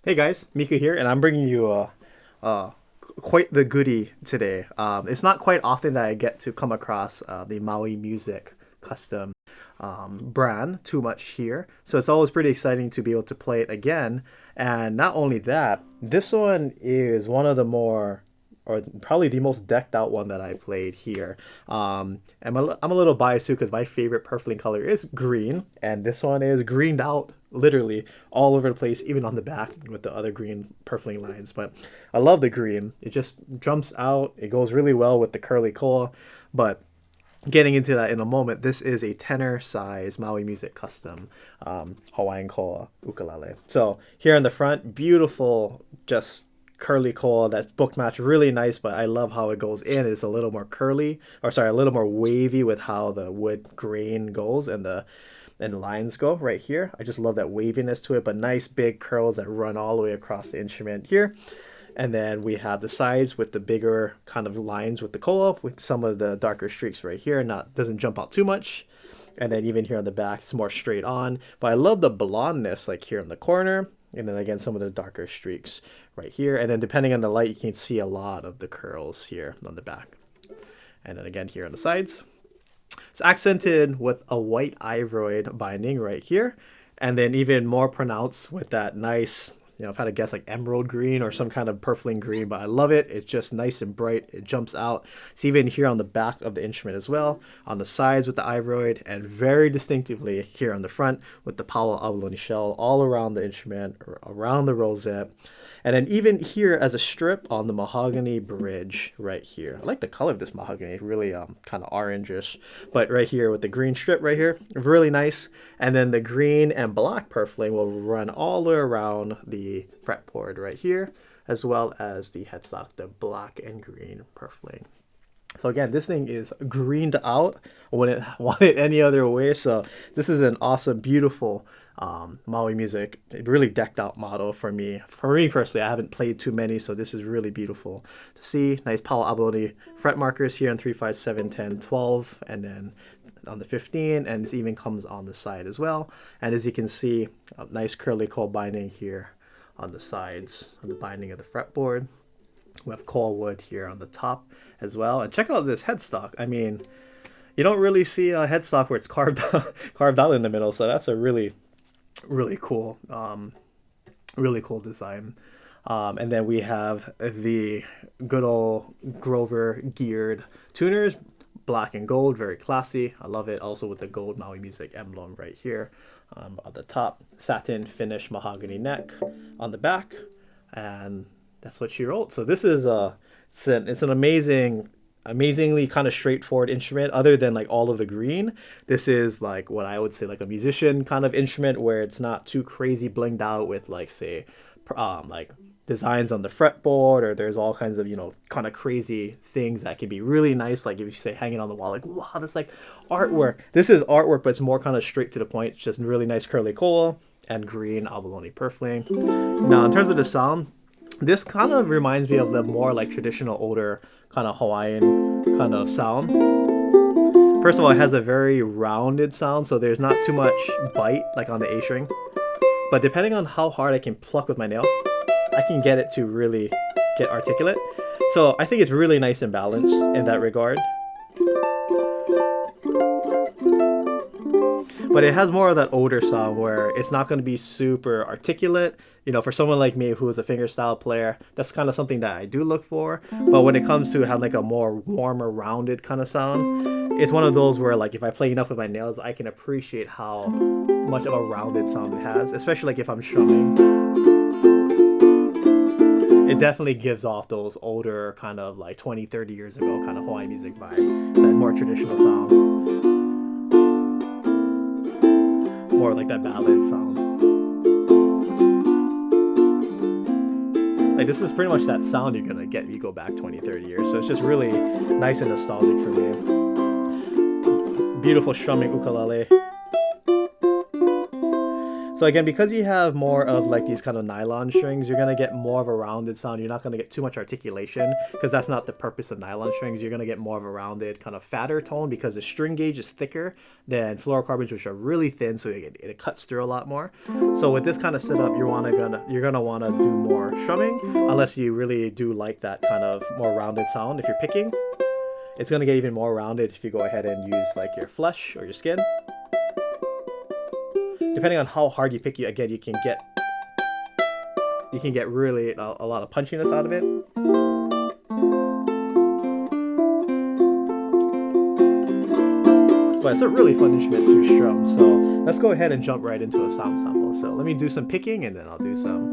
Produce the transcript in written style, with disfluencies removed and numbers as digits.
Hey guys, Mika here, and I'm bringing you uh, quite the goodie today. It's not quite often that I get to come across the Maui Music custom brand too much here, so it's always pretty exciting to be able to play it again. And not only that, this one is one of the more, or probably the most decked out one that I played here. I'm a little biased too because my favorite purfling color is green, and this one is greened out literally all over the place, even on the back with the other green purfling lines. But I love the green. It just jumps out. It goes really well with the curly koa. But getting into that in a moment, this is a tenor size Maui Music custom Hawaiian koa ukulele. So here in the front, beautiful, just curly koa that's book match really nice, but I love how it goes in. It's a little more curly, or sorry, a little more wavy with how the wood grain goes and lines go right here. I just love that waviness to it, but nice big curls that run all the way across the instrument here. And then we have the sides with the bigger kind of lines with the koa, with some of the darker streaks right here. Not doesn't jump out too much. And then even here on the back, it's more straight on. But I love the blondness like here in the corner. And then again, some of the darker streaks right here. And then depending on the light, you can see a lot of the curls here on the back. And then again here on the sides. It's accented with a white ivory binding right here, and then even more pronounced with that nice, I've had to guess like emerald green or some kind of purfling green, but I love it. It's just nice and bright. It jumps out. It's even here on the back of the instrument as well, on the sides with the ivory, and very distinctively here on the front with the Paua abalone shell all around the instrument, around the rosette. And then even here as a strip on the mahogany bridge right here. I like the color of this mahogany, really kind of orangish. But right here with the green strip right here, really nice. And then the green and black purfling will run all the way around the fretboard right here, as well as the headstock, the black and green purfling. So again, this thing is greened out. I wouldn't want it any other way. So this is an awesome, beautiful Maui Music, really decked out model for me. For me personally, I haven't played too many, so this is really beautiful to see. Nice Paua abalone fret markers here on 3, 5, 7, 10, 12, and then on the 15, and this even comes on the side as well. And as you can see, a nice curly koa binding here on the sides, on the binding of the fretboard. We have coal wood here on the top as well. And check out this headstock. I mean, you don't really see a headstock where it's carved carved out in the middle. So that's a really, really cool, really cool design. And then we have the good old Grover geared tuners, black and gold, very classy. I love it. Also with the gold Maui Music emblem right here on the top. Satin finish mahogany neck on the back. And that's what she wrote. So this is it's an amazingly kind of straightforward instrument. Other than like all of the green, this is like what I would say like a musician kind of instrument where it's not too crazy blinged out with like say like designs on the fretboard, or there's all kinds of kind of crazy things that can be really nice, like if you say hanging on the wall, like wow, that's like artwork. This is artwork, but it's more kind of straight to the point. It's just really nice curly koa and green abalone purfling. Now in terms of the sound, this kind of reminds me of the more like traditional older kind of Hawaiian kind of sound. First of all, it has a very rounded sound, so there's not too much bite like on the A string. But depending on how hard I can pluck with my nail, I can get it to really get articulate. So I think it's really nice and balanced in that regard. But it has more of that older sound where it's not going to be super articulate. For someone like me who is a fingerstyle player, that's kind of something that I do look for. But when it comes to having like a more warmer, rounded kind of sound, it's one of those where like if I play enough with my nails, I can appreciate how much of a rounded sound it has, especially like if I'm strumming. It definitely gives off those older kind of like 20, 30 years ago kind of Hawaii music vibe, that more traditional sound, more like that ballad sound. Like this is pretty much that sound you're gonna get if you go back 20, 30 years. So it's just really nice and nostalgic for me. Beautiful strumming ukulele. So again, because you have more of like these kind of nylon strings, you're gonna get more of a rounded sound. You're not gonna get too much articulation because that's not the purpose of nylon strings. You're gonna get more of a rounded, kind of fatter tone because the string gauge is thicker than fluorocarbons, which are really thin, so it cuts through a lot more. So with this kind of setup, you're gonna wanna do more strumming, unless you really do like that kind of more rounded sound. If you're picking, it's gonna get even more rounded if you go ahead and use like your flesh or your skin. Depending on how hard you pick, again, you can get really a lot of punchiness out of it. But it's a really fun instrument to strum. So let's go ahead and jump right into a sound sample. So let me do some picking and then I'll do some